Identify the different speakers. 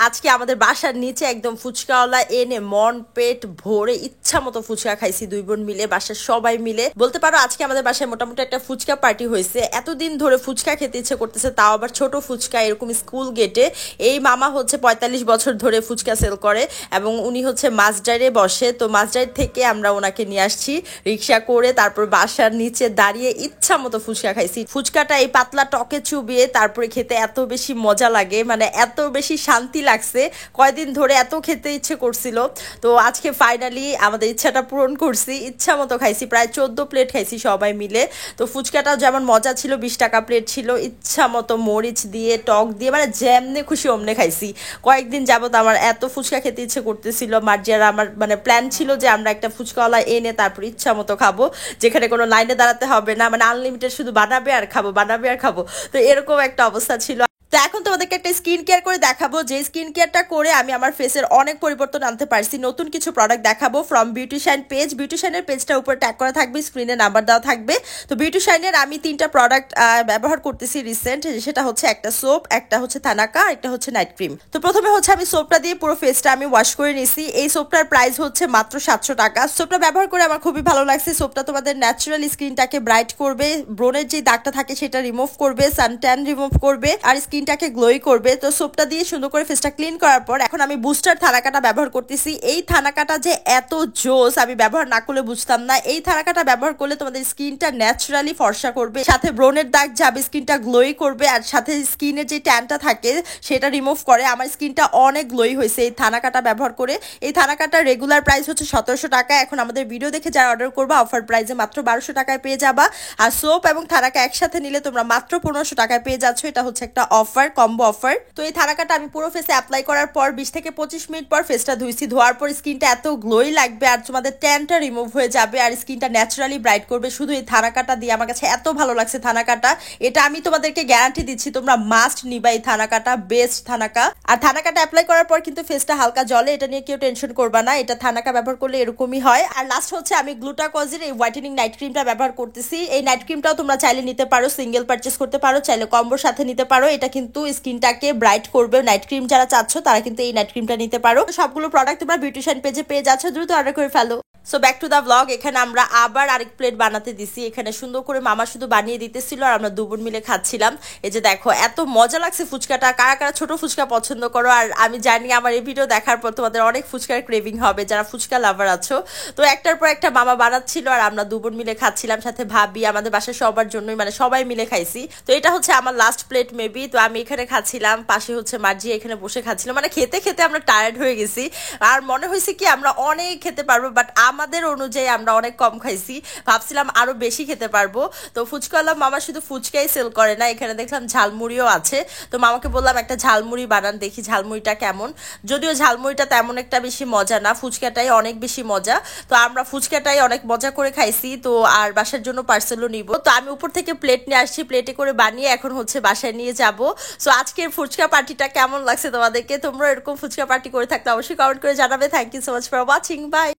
Speaker 1: আজকে আমাদের বাসার নিচে একদম ফুচকাওয়ালা এনে মন পেট ভরে ইচ্ছা মতো ফুচকা খাইছি দুই বোন মিলে, বাসার সবাই মিলে। বলতে পারো আজকে আমাদের বাসায় মোটামুটি একটা ফুচকা পার্টি হয়েছে। এতদিন ধরে ফুচকা খেতে ইচ্ছে করতেছে, তাও আবার ছোট ফুচকা, এরকম স্কুল গেটে। এই মামা হচ্ছে 45 বছর ধরে ফুচকা সেল করে এবং উনি হচ্ছে মাছডাইরে বসে। তো মাছডাইর থেকে আমরা ওনাকে নিয়ে আসছি রিক্সা করে, তারপর বাসার নিচে দাঁড়িয়ে ইচ্ছা মতো ফুচকা খাইছি। ফুচকাটা এই পাতলা টকে চুবিয়ে তারপরে খেতে এত বেশি মজা লাগে, মানে এত বেশি শান্তি লাগছে। কয়দিন ধরে এত খেতে ইচ্ছে করছিল, তো আজকে ফাইনালি আমাদের ইচ্ছাটা পূরণ করছি। ইচ্ছা মতো খাইছি, প্রায় 14 প্লেট খাইছি সবাই মিলে। তো ফুচকাটা যেমন মজা ছিল, 20 টাকা প্লেট ছিল। ইচ্ছা মতো মরিচ দিয়ে টক দিয়ে মানে যেমনে খুশি অমনে খাইছি। কয়েকদিন যাবত আমার এত ফুচকা খেতে ইচ্ছে করতেছিল। মার্জিয়ার আমার মানে প্ল্যান ছিল যে আমরা একটা ফুচকাওয়ালা এনে তারপর ইচ্ছা মতো খাবো, যেখানে কোনো লাইনে দাঁড়াতে হবে না, মানে আনলিমিটেড শুধু বানাবে আর খাবো, বানাবে আর খাবো। তো এরকম একটা অবস্থা ছিল। তো এখন তোমাদেরকে একটা স্কিন কেয়ার করে দেখাবো, যে স্কিন কেয়ারটা করে আমি আমার ফেসের অনেক পরিবর্তন আনতে পারছি। নতুন কিছু প্রোডাক্ট দেখাবো ফ্রম বিউটিশিয়ান পেজ। বিউটিশিয়ানের পেজটা উপর ট্যাগ করা থাকবে, স্ক্রিনে নাম্বার দেওয়া থাকবে। তো বিউটিশিয়ানের আমি 3টা প্রোডাক্ট ব্যবহার করতেছি রিসেন্ট। সেটা হচ্ছে একটা সোপ, একটা হচ্ছে থানাকা, একটা হচ্ছে নাইট ক্রিম। তো প্রথমে হচ্ছে আমি সোপটা দিয়ে পুরো ফেসটা আমি ওয়াশ করে নিছি। এই সোপটার প্রাইস হচ্ছে মাত্র 700 টাকা। সোপটা ব্যবহার করে আমার খুবই ভালো লাগছে। সোপটা তোমাদের ন্যাচারাল স্কিনটাকে ব্রাইট করবে, ব্রনের যে দাগটা থাকে সেটা রিমুভ করবে, সানট্যান রিমুভ করবে, আর স্কিনটাকে গ্লোই করবে। তো সোপটা দিয়ে সুন্দর করে ফেসটা ক্লিন করার পর এখন আমি বুস্টার থানাকাটা ব্যবহার করতেছি। এই থানাকাটা যে এত জোস, আমি ব্যবহার না করলে বুঝতাম না। এই থানাকাটা ব্যবহার করলে তোমাদের স্কিনটা ন্যাচারালি ফর্সা করবে, সাথে ব্রনের দাগ যাবে, স্কিনটা গ্লোই করবে, আর সাথে স্কিনের যে ট্যানটা থাকে সেটা রিমুভ করে। আমার স্কিনটা অনেক গ্লোই হয়েছে এই থানাকাটা ব্যবহার করে। এই থানাকাটার রেগুলার প্রাইস হচ্ছে 1700 টাকা। এখন আমাদের ভিডিও দেখে যারা অর্ডার করবা অফার প্রাইসে মাত্র 1200 টাকায় পেয়ে যাবা। আর সোপ এবং থানাকা একসাথে নিলে তোমরা মাত্র 1500 টাকায় পেয়ে যাচ্ছ। এটা হচ্ছে একটা অফার, কম্বো অফার। তো এই থানাকাটা আমি পুরো ফেসে অ্যাপ্লাই করার পর 20 থেকে 25 মিনিট পর ফেসটা ধুইছি। ধোয়ার পর স্কিনটা এত গ্লোই লাগবে, আর তোমাদের ট্যানটা রিমুভ হয়ে যাবে, আর স্কিনটা ন্যাচারালি ব্রাইট করবে শুধু এই থানাকাটা দিয়ে। আমার কাছে এত ভালো লাগছে থানাকাটা, এটা আমি তোমাদেরকে গ্যারান্টি দিচ্ছি তোমরা মাস্ট নিবা এই থানাকাটা, বেস্ট থানাকা। আর থানাকাটা অ্যাপ্লাই করার পর কিন্তু ফেসটা হালকা জলে, এটা নিয়ে কেউ টেনশন করবা না। এটা থানাকা ব্যবহার করলে এরকমই হয়। আর লাস্ট হচ্ছে আমি গ্লুটাকজের এই হোয়াইটেনিং নাইট ক্রিমটা ব্যবহার করতেছি। এই নাইট ক্রিমটাও তোমরা চাইলে নিতে পারো, সিঙ্গেল পারচেস করতে পারো, চাইলে কম্বোর সাথে নিতে পারো। এটা কিন্তু স্কিনটাকে ব্রাইট করবে। নাইট ক্রিম যারা চাচ্ছ তারা কিন্তু এই নাইট ক্রিমটা নিতে পারো। সবগুলো প্রোডাক্ট তোমরা বিউটিশিয়ান পেজে পেয়ে যাচ্ছ, দ্রুত অর্ডার করে ফেলো। So back to the blog. এখানে আমরা আবার আরেক প্লেট বানাতে দিছি। এখানে সুন্দর করে মামা শুধু বানিয়ে দিতেছিল আর আমরা দুবোন মিলে খাচ্ছিলাম। এই যে দেখো এত মজা লাগছে ফুচকাটা। কারা কারা ছোট ফুচকা পছন্দ করো, আর আমি জানি আমার এই ভিডিও দেখার পর তোমাদের অনেক ফুচকার ক্রেভিং হবে যারা ফুচকা লাভার আছো। তো একটার পর একটা মামা বানাচ্ছিল আর আমরা দুবোন মিলে খাচ্ছিলাম, সাথে ভাবি, আমাদের বাসায় সবার জন্যই, মানে সবাই মিলে খাইছি। তো এটা হচ্ছে আমার লাস্ট প্লেট মেবি। তো আমি এখানে খাচ্ছিলাম, পাশে হচ্ছে মার্জি এখানে বসে খাচ্ছিলাম। মানে খেতে খেতে আমরা টায়ার্ড হয়ে গেছি, আর মনে হয়েছে কি আমরা অনেক খেতে পারবো, বাট আমাদের অনুযায়ী আমরা অনেক কম খাইছি। ভাবছিলাম আরো বেশি খেতে পারবো। তো ফুচকাওয়ালা মামা শুধু ফুচকাই সেল করে না, এখানে দেখলাম ঝালমুড়িও আছে। তো মামাকে বললাম একটা ঝালমুড়ি বানান, দেখি ঝালমুড়িটা কেমন। যদিও ঝালমুড়িটা তেমন একটা বেশি মজা না, ফুচকাটাই অনেক বেশি মজা। তো আমরা ফুচকাটাই অনেক মজা করে খাইছি। তো আর বাসার জন্য পার্সেলও নিব। তো আমি উপর থেকে প্লেট নিয়ে আসছি, প্লেটে করে বানিয়ে এখন হচ্ছে বাসায় নিয়ে যাব। সো আজকের ফুচকা পার্টিটা কেমন লাগছে তোমাদেরকে? তোমরা এরকম ফুচকা পার্টি করে থাকলে অবশ্যই কমেন্ট করে জানাবে। Thank you so much for watching, by.